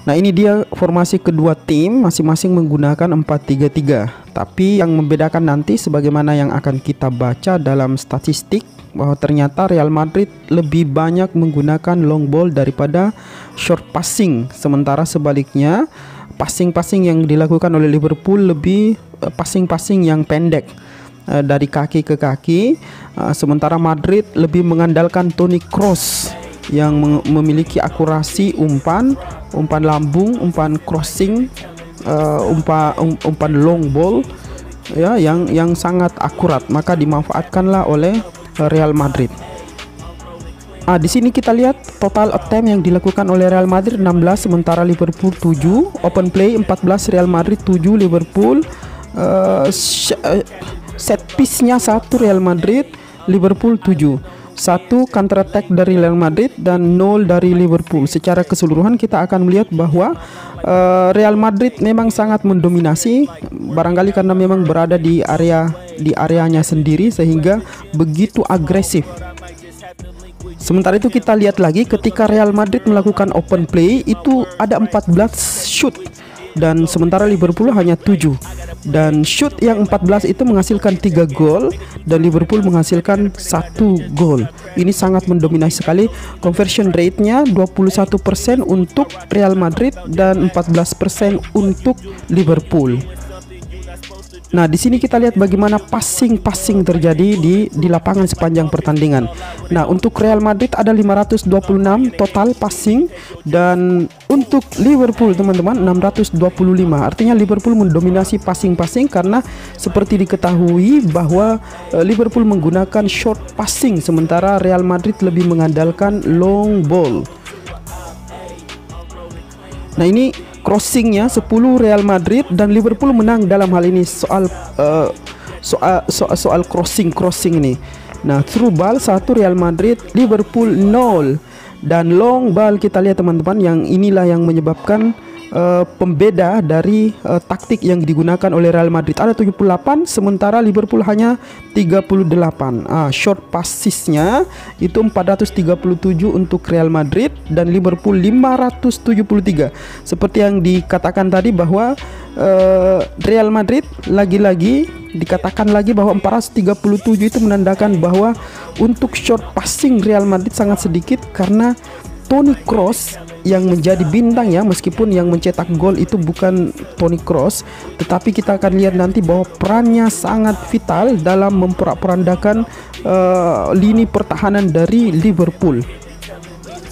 Nah, ini dia formasi kedua tim, masing-masing menggunakan 4-3-3. Tapi yang membedakan nanti sebagaimana yang akan kita baca dalam statistik, bahwa ternyata Real Madrid lebih banyak menggunakan long ball daripada short passing. Sementara sebaliknya, passing-passing yang dilakukan oleh Liverpool lebih passing-passing yang pendek, dari kaki ke kaki. Sementara Madrid lebih mengandalkan Toni Kroos yang memiliki akurasi umpan lambung, umpan crossing, umpan long ball ya, yang sangat akurat, maka dimanfaatkanlah oleh Real Madrid. Di sini kita lihat total attempt yang dilakukan oleh Real Madrid 16, sementara Liverpool 7. Open play 14, Real Madrid 7 Liverpool. Set piece-nya 1 Real Madrid, Liverpool 7. 1 counter attack dari Real Madrid dan 0 dari Liverpool. Secara keseluruhan kita akan melihat bahwa Real Madrid memang sangat mendominasi, barangkali karena memang berada di areanya sendiri sehingga begitu agresif. Sementara itu kita lihat lagi ketika Real Madrid melakukan open play itu ada 14 shoot dan sementara Liverpool hanya 7. Dan shoot yang 14 itu menghasilkan 3 gol dan Liverpool menghasilkan 1 gol. Ini sangat mendominasi sekali. Conversion rate-nya 21% untuk Real Madrid dan 14% untuk Liverpool. Nah, di sini kita lihat bagaimana passing terjadi di lapangan sepanjang pertandingan. Nah, untuk Real Madrid ada 526 total passing dan untuk Liverpool teman-teman 625. Artinya Liverpool mendominasi passing karena seperti diketahui bahwa Liverpool menggunakan short passing sementara Real Madrid lebih mengandalkan long ball. Nah, ini crossingnya 10 Real Madrid dan Liverpool menang dalam hal ini soal crossing ini. Nah, through ball 1 Real Madrid, Liverpool 0. Dan long ball kita lihat teman-teman, yang inilah yang menyebabkan pembeda dari taktik yang digunakan oleh Real Madrid. Ada 78 sementara Liverpool hanya 38. Short passesnya itu 437 untuk Real Madrid dan Liverpool 573. Seperti yang dikatakan tadi bahwa Real Madrid lagi-lagi dikatakan lagi bahwa 437 itu menandakan bahwa untuk short passing Real Madrid sangat sedikit karena Toni Kroos yang menjadi bintang ya, meskipun yang mencetak gol itu bukan Toni Kroos, tetapi kita akan lihat nanti bahwa perannya sangat vital dalam memporak-porandakan lini pertahanan dari Liverpool.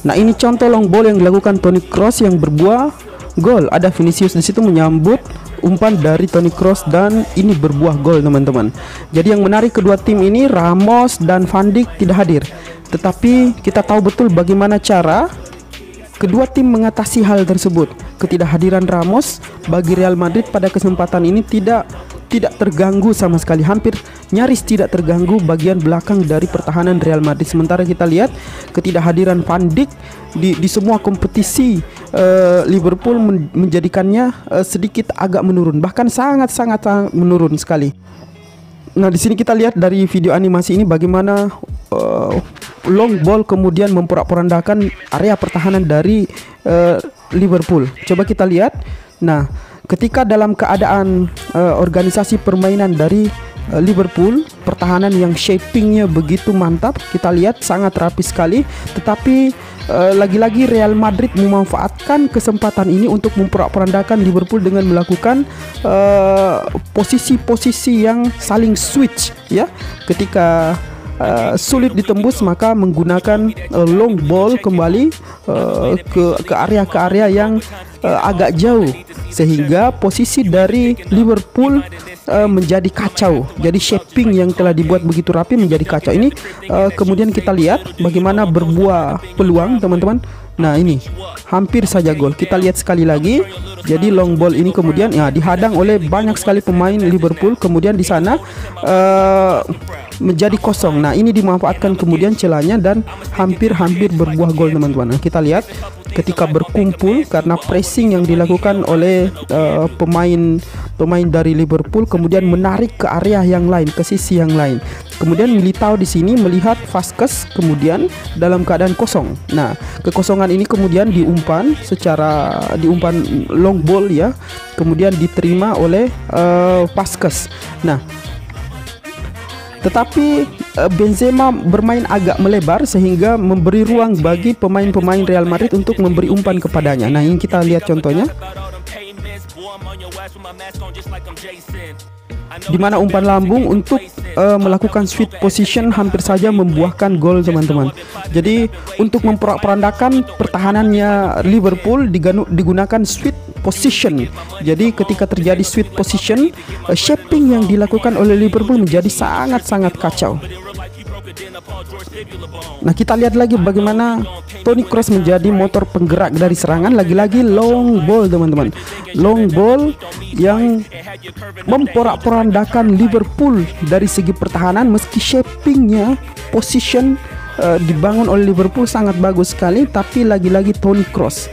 Nah, ini contoh long ball yang dilakukan Toni Kroos yang berbuah gol. Ada Vinicius di situ menyambut umpan dari Toni Kroos dan ini berbuah gol teman-teman. Jadi yang menarik kedua tim ini, Ramos dan Van Dijk tidak hadir. Tetapi kita tahu betul bagaimana cara kedua tim mengatasi hal tersebut. Ketidakhadiran Ramos bagi Real Madrid pada kesempatan ini tidak terganggu sama sekali, hampir nyaris tidak terganggu bagian belakang dari pertahanan Real Madrid. Sementara kita lihat ketidakhadiran Van Dijk di semua kompetisi, Liverpool menjadikannya sedikit agak menurun, bahkan sangat menurun sekali. Nah, di sini kita lihat dari video animasi ini bagaimana long ball kemudian memporak-porandakan area pertahanan dari Liverpool. Coba kita lihat. Nah, ketika dalam keadaan organisasi permainan dari Liverpool, pertahanan yang shapingnya begitu mantap, kita lihat sangat rapi sekali. Tetapi lagi-lagi Real Madrid memanfaatkan kesempatan ini untuk memporak-porandakan Liverpool dengan melakukan posisi-posisi yang saling switch ya. Ketika sulit ditembus maka menggunakan long ball kembali ke area yang agak jauh sehingga posisi dari Liverpool menjadi kacau. Jadi shaping yang telah dibuat begitu rapi menjadi kacau. Ini kemudian kita lihat bagaimana berbuah peluang teman-teman. Nah, ini hampir saja gol. Kita lihat sekali lagi Jadi long ball ini kemudian ya dihadang oleh banyak sekali pemain Liverpool, kemudian di sana menjadi kosong. Nah, ini dimanfaatkan kemudian celahnya dan hampir-hampir berbuah gol teman-teman. Nah, kita lihat ketika berkumpul karena pressing yang dilakukan oleh pemain dari Liverpool, kemudian menarik ke area yang lain, ke sisi yang lain. Kemudian Militao di sini melihat Vazquez kemudian dalam keadaan kosong. Nah, kekosongan ini kemudian diumpan long ball ya, kemudian diterima oleh Vazquez. Nah, tetapi Benzema bermain agak melebar sehingga memberi ruang bagi pemain-pemain Real Madrid untuk memberi umpan kepadanya. Nah, ini kita lihat contohnya, di mana umpan lambung untuk melakukan sweet position hampir saja membuahkan gol teman-teman. Jadi untuk memperandakan pertahanannya Liverpool digunakan sweet position. Jadi ketika terjadi sweet position, shaping yang dilakukan oleh Liverpool menjadi sangat-sangat kacau. Nah, kita lihat lagi bagaimana Toni Kroos menjadi motor penggerak dari serangan. Lagi-lagi long ball teman-teman, long ball yang memporak-porandakan Liverpool dari segi pertahanan, meski shapingnya position dibangun oleh Liverpool sangat bagus sekali, tapi lagi-lagi Toni Kroos.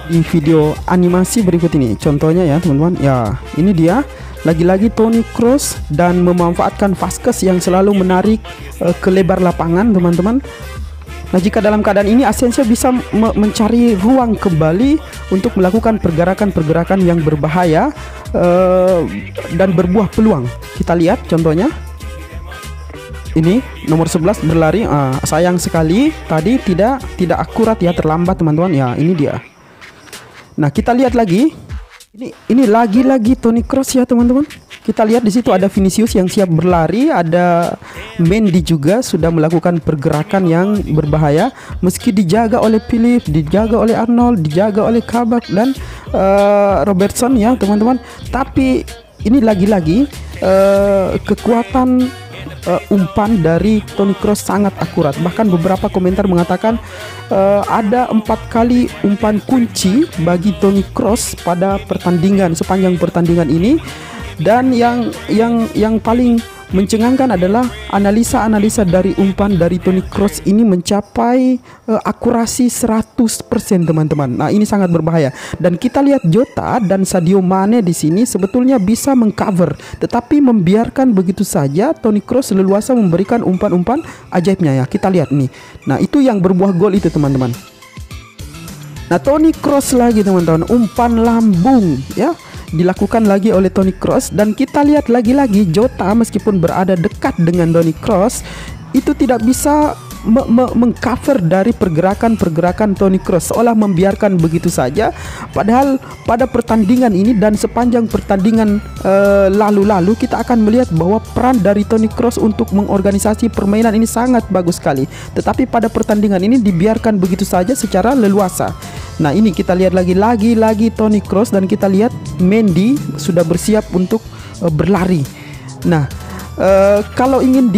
Di video animasi berikut ini contohnya ya teman-teman, ya ini dia lagi-lagi Toni Kroos dan memanfaatkan Vazquez yang selalu menarik ke lebar lapangan teman-teman. Nah, jika dalam keadaan ini Asensio bisa mencari ruang kembali untuk melakukan pergerakan-pergerakan yang berbahaya dan berbuah peluang. Kita lihat contohnya. Ini nomor 11 berlari, sayang sekali tadi tidak akurat ya, terlambat teman-teman. Ya, ini dia. Nah, kita lihat lagi. Ini lagi-lagi Toni Kroos ya teman-teman. Kita lihat di situ ada Vinicius yang siap berlari, ada Mendy juga sudah melakukan pergerakan yang berbahaya, meski dijaga oleh Philip, dijaga oleh Arnold, dijaga oleh Kabak dan Robertson ya teman-teman. Tapi ini lagi-lagi kekuatan umpan dari Toni Kroos sangat akurat. Bahkan beberapa komentar mengatakan ada 4 kali umpan kunci bagi Toni Kroos pada pertandingan, sepanjang pertandingan ini. Dan yang paling mencengangkan adalah analisa dari umpan dari Toni Kroos ini mencapai akurasi 100% teman-teman. Nah, ini sangat berbahaya. Dan kita lihat Jota dan Sadio Mane di sini sebetulnya bisa mengcover, tetapi membiarkan begitu saja Toni Kroos leluasa memberikan umpan-umpan ajaibnya ya. Kita lihat nih. Nah, itu yang berbuah gol itu teman-teman. Nah, Toni Kroos lagi teman-teman, umpan lambung ya dilakukan lagi oleh Toni Kroos. Dan kita lihat lagi-lagi Jota meskipun berada dekat dengan Toni Kroos itu tidak bisa mengcover dari pergerakan Toni Kroos, seolah membiarkan begitu saja. Padahal pada pertandingan ini dan sepanjang pertandingan lalu-lalu kita akan melihat bahwa peran dari Toni Kroos untuk mengorganisasi permainan ini sangat bagus sekali. Tetapi pada pertandingan ini dibiarkan begitu saja secara leluasa. Nah, ini kita lihat lagi Toni Kroos dan kita lihat Mendy sudah bersiap untuk berlari. Nah, kalau ingin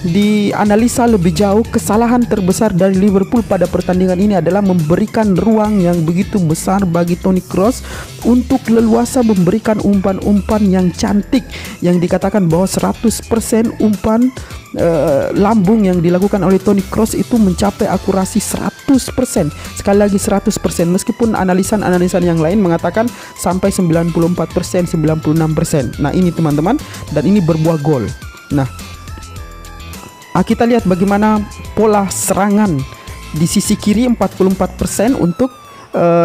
dianalisa lebih jauh, kesalahan terbesar dari Liverpool pada pertandingan ini adalah memberikan ruang yang begitu besar bagi Toni Kroos untuk leluasa memberikan umpan-umpan yang cantik, yang dikatakan bahwa 100% umpan lambung yang dilakukan oleh Toni Kroos itu mencapai akurasi 100%. Sekali lagi 100%, meskipun analisan yang lain mengatakan sampai 94%, 96%. Nah, ini teman-teman, dan ini berbuah gol. Nah, kita lihat bagaimana pola serangan di sisi kiri 44% untuk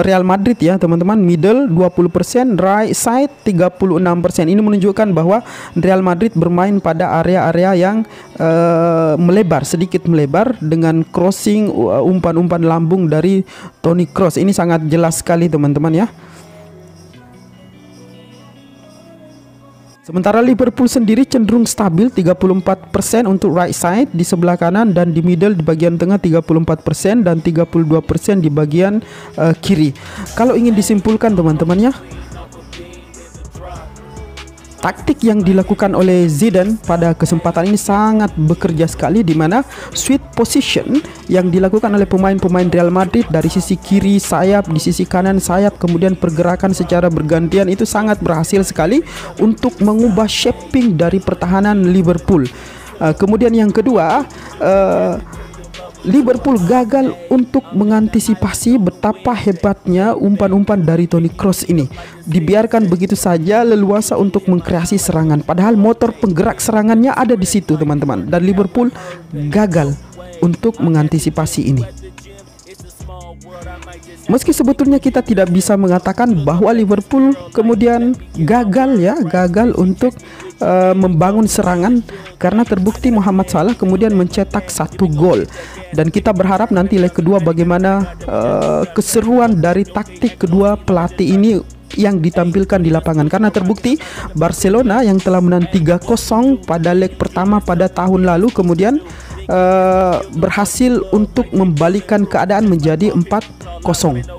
Real Madrid ya teman-teman, middle 20%, right side 36%. Ini menunjukkan bahwa Real Madrid bermain pada area-area yang sedikit melebar dengan crossing, umpan-umpan lambung dari Toni Kroos. Ini sangat jelas sekali teman-teman ya. Sementara Liverpool sendiri cenderung stabil 34% untuk right side di sebelah kanan, dan di middle di bagian tengah 34% dan 32% di bagian kiri. Kalau ingin disimpulkan teman-teman ya, taktik yang dilakukan oleh Zidane pada kesempatan ini sangat bekerja sekali, di mana switch position yang dilakukan oleh pemain-pemain Real Madrid dari sisi kiri sayap, di sisi kanan sayap, kemudian pergerakan secara bergantian itu sangat berhasil sekali untuk mengubah shaping dari pertahanan Liverpool. Kemudian yang kedua, Liverpool gagal untuk mengantisipasi betapa hebatnya umpan-umpan dari Toni Kroos ini. Dibiarkan begitu saja leluasa untuk mengkreasi serangan, padahal motor penggerak serangannya ada di situ teman-teman, dan Liverpool gagal untuk mengantisipasi ini. Meski sebetulnya kita tidak bisa mengatakan bahwa Liverpool kemudian gagal untuk membangun serangan, karena terbukti Mohamed Salah kemudian mencetak 1 gol, dan kita berharap nanti leg kedua bagaimana keseruan dari taktik kedua pelatih ini yang ditampilkan di lapangan, karena terbukti Barcelona yang telah menang 3-0 pada leg pertama pada tahun lalu kemudian berhasil untuk membalikkan keadaan menjadi 4-0.